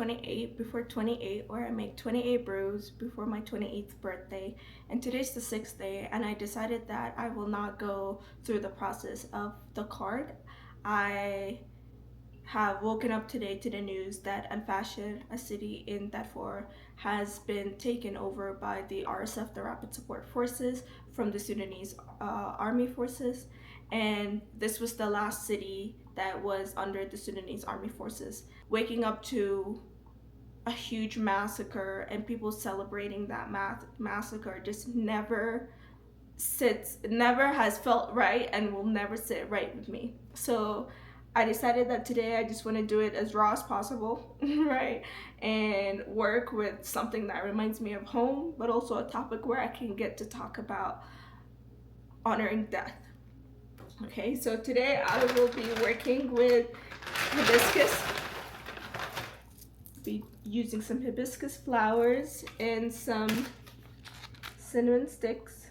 28 before 28, or I make 28 brews before my 28th birthday, and today's the 6th day, and I decided that I will not go through the process of the card. I have woken up today to the news that Al Fashir, a city in Darfur, has been taken over by the RSF, the Rapid Support Forces, from the Sudanese Army Forces. And this was the last city that was under the Sudanese Army Forces. Waking up to a huge massacre and people celebrating that massacre just never has felt right and will never sit right with me. So I decided that today I just want to do it as raw as possible, right? And work with something that reminds me of home, but also a topic where I can get to talk about honoring death. Okay, so today I will be working with hibiscus. Be using some hibiscus flowers and some cinnamon sticks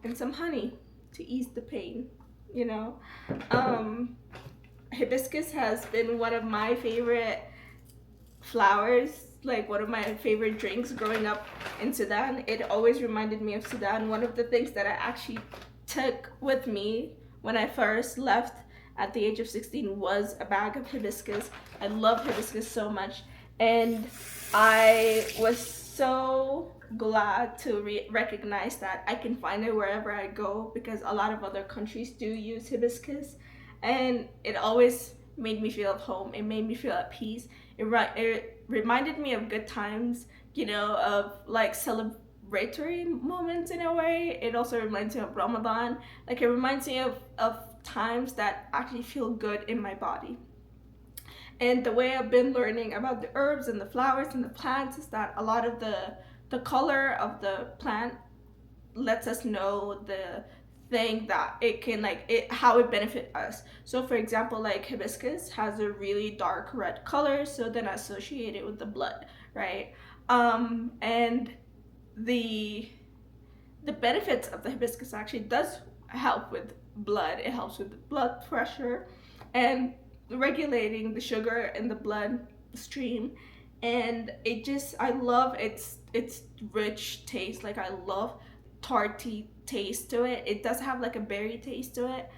and some honey to ease the pain, you know. Hibiscus has been one of my favorite flowers, like one of my favorite drinks growing up in Sudan. It always reminded me of Sudan. One of the things that I actually took with me when I first left at the age of 16 was a bag of hibiscus. I love hibiscus so much, and I was so glad to recognize that I can find it wherever I go, because a lot of other countries do use hibiscus, and it always made me feel at home. It made me feel at peace. It reminded me of good times, you know, of like celebratory moments in a way. It also reminds me of Ramadan. Like, it reminds me of times that actually feel good in my body. And the way I've been learning about the herbs and the flowers and the plants is that a lot of the color of the plant lets us know the thing that it can, like, it how it benefit us. So for example, like hibiscus has a really dark red color, so then I associate it with the blood, right? And the benefits of the hibiscus actually does help with blood. It helps with blood pressure and regulating the sugar in the blood stream. And it just, I love its rich taste. Like, I love tarty taste to it. It does have like a berry taste to it,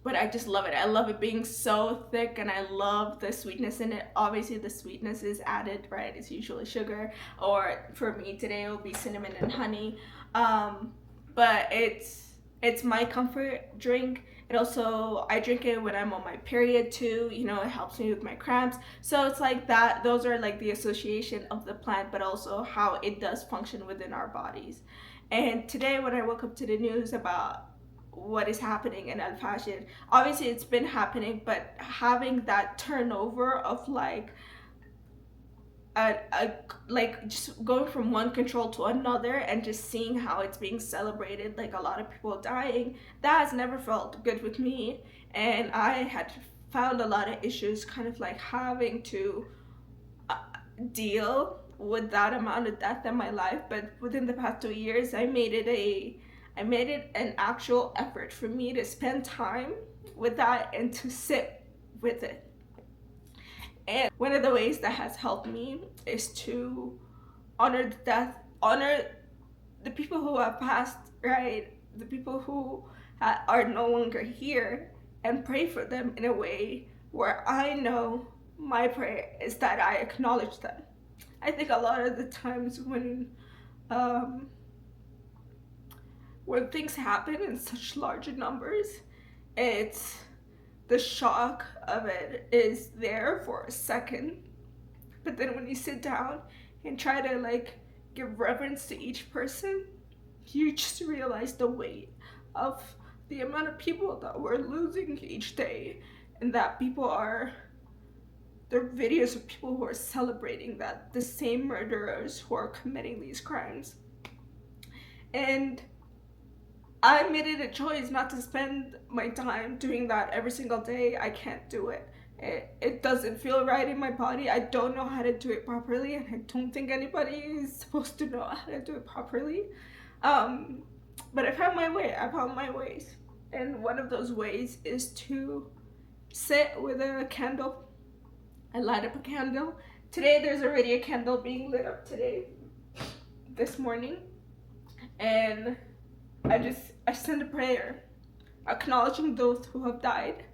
but I just love it. I love it being so thick, and I love the sweetness in it. Obviously the sweetness is added, right? It's usually sugar, or for me today it will be cinnamon and honey. But it's my comfort drink. It also, I drink it when I'm on my period too, you know. It helps me with my cramps. So it's like that, those are like the association of the plant, but also how it does function within our bodies. And today when I woke up to the news about what is happening in Al Fashir, obviously it's been happening, but having that turnover of like like just going from one control to another and just seeing how it's being celebrated, like a lot of people dying, that has never felt good with me. And I had found a lot of issues kind of like having to deal with that amount of death in my life. But within the past 2 years, I made it an actual effort for me to spend time with that and to sit with it. And one of the ways that has helped me is to honor the people who have passed, right? The people who are no longer here, and pray for them in a way where I know my prayer is that I acknowledge them. I think a lot of the times when things happen in such large numbers, it's the shock of it is there for a second, but then when you sit down and try to like give reverence to each person, you just realize the weight of the amount of people that we're losing each day, and that there are videos of people who are celebrating that the same murderers who are committing these crimes. And I made it a choice not to spend my time doing that every single day. I can't do it. It doesn't feel right in my body. I don't know how to do it properly, and I don't think anybody is supposed to know how to do it properly. But I found my way. I found my ways. And one of those ways is to sit with a candle I light up a candle. Today there's already a candle being lit up today, this morning. And I send a prayer acknowledging those who have died.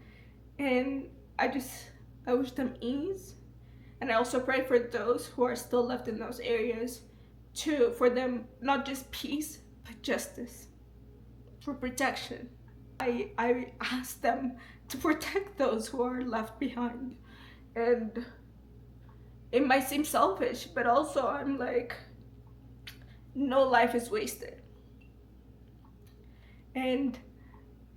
And I wish them ease. And I also pray for those who are still left in those areas for them, not just peace, but justice, for protection. I ask them to protect those who are left behind. And it might seem selfish, but also I'm like, no life is wasted. And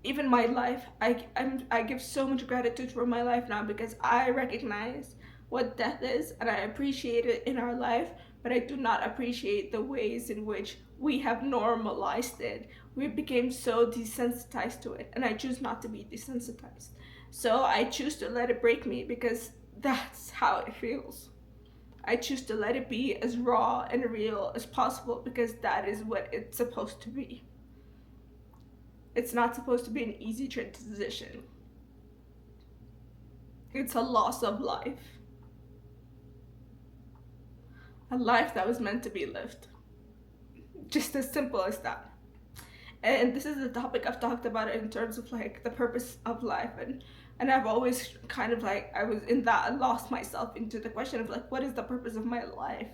even my life, I give so much gratitude for my life now, because I recognize what death is and I appreciate it in our life, but I do not appreciate the ways in which we have normalized it. We became so desensitized to it, and I choose not to be desensitized. So I choose to let it break me, because that's how it feels. I choose to let it be as raw and real as possible, because that is what it's supposed to be. It's not supposed to be an easy transition. It's a loss of life. A life that was meant to be lived. Just as simple as that. And this is a topic I've talked about in terms of like the purpose of life, and I've always kind of like, I was in that, I lost myself into the question of like, what is the purpose of my life?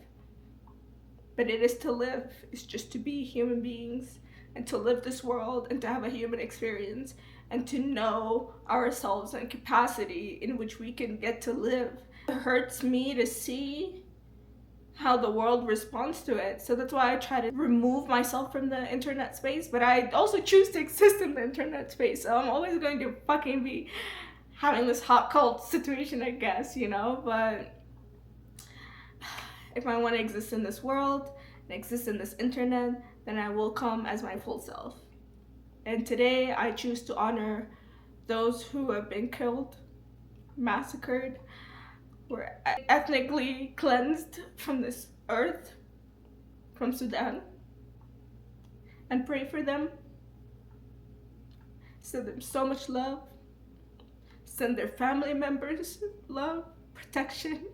But it is to live. It's just to be human beings and to live this world and to have a human experience and to know ourselves and capacity in which we can get to live. It hurts me to see how the world responds to it. So that's why I try to remove myself from the internet space, but I also choose to exist in the internet space. So I'm always going to fucking be having this hot cold situation, I guess, you know? But if I want to exist in this world and exist in this internet, then I will come as my full self. And today I choose to honor those who have been killed, massacred, were ethnically cleansed from this earth, from Sudan, and pray for them. Send them so much love. Send their family members love, protection,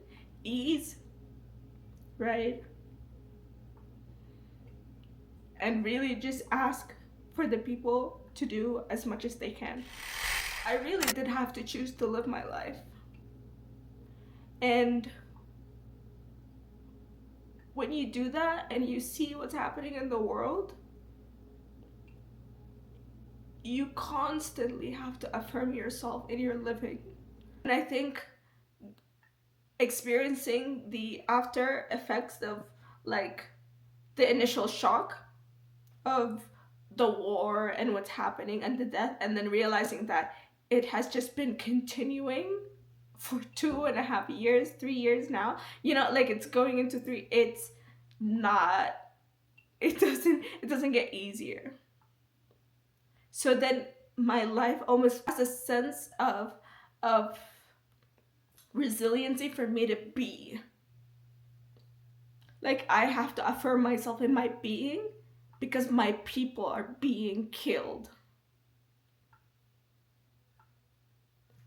ease, right? And really just ask for the people to do as much as they can. I really did have to choose to live my life. And when you do that and you see what's happening in the world, you constantly have to affirm yourself in your living. And I think experiencing the after effects of like the initial shock of the war and what's happening and the death, and then realizing that it has just been continuing for 2.5 years, 3 years now, you know, like it's going into 3, it's not, it doesn't get easier. So then my life almost has a sense of resiliency for me to be. Like I have to affirm myself in my being because my people are being killed.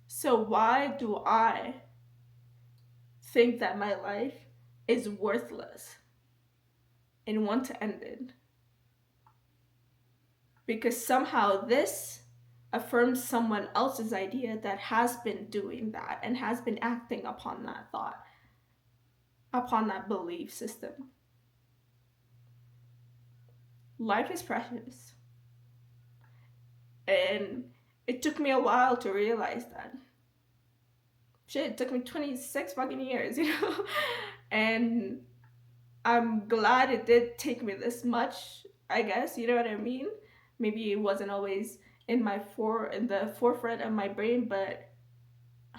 So why do I think that my life is worthless and want to end it? Because somehow this affirms someone else's idea that has been doing that and has been acting upon that thought, upon that belief system. Life is precious. And it took me a while to realize that. Shit, it took me 26 fucking years, you know? And I'm glad it did take me this much, I guess, you know what I mean? Maybe it wasn't always in the forefront of my brain, but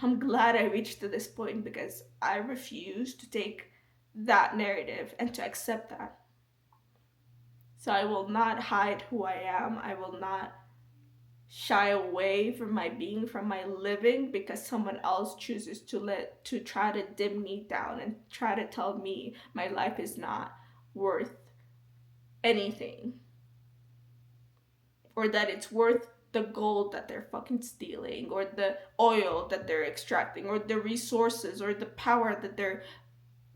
I'm glad I reached to this point because I refuse to take that narrative and to accept that. So I will not hide who I am. I will not shy away from my being, from my living, because someone else chooses to try to dim me down and try to tell me my life is not worth anything, or that it's worth the gold that they're fucking stealing, or the oil that they're extracting, or the resources, or the power that they're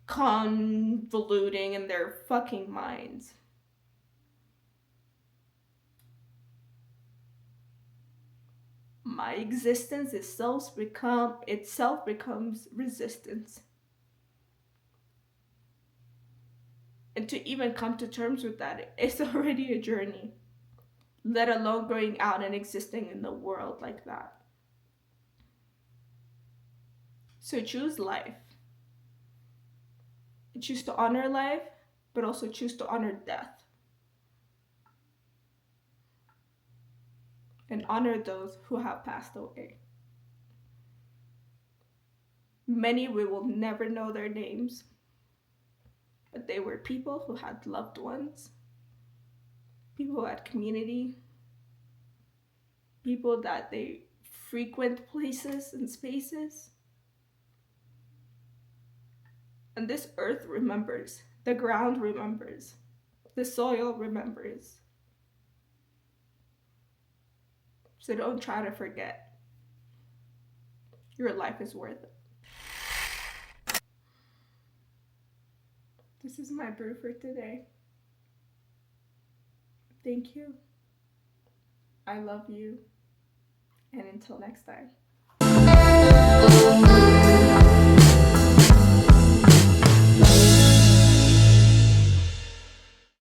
convoluting in their fucking minds. My existence itself becomes resistance. And to even come to terms with that, it's already a journey, let alone going out and existing in the world like that. So choose life. Choose to honor life, but also choose to honor death. And honor those who have passed away. Many we will never know their names, but they were people who had loved ones, people who had community, people that they frequent places and spaces. And this earth remembers, the ground remembers, the soil remembers. So don't try to forget. Your life is worth it. This is my brew for today. Thank you. I love you. And until next time.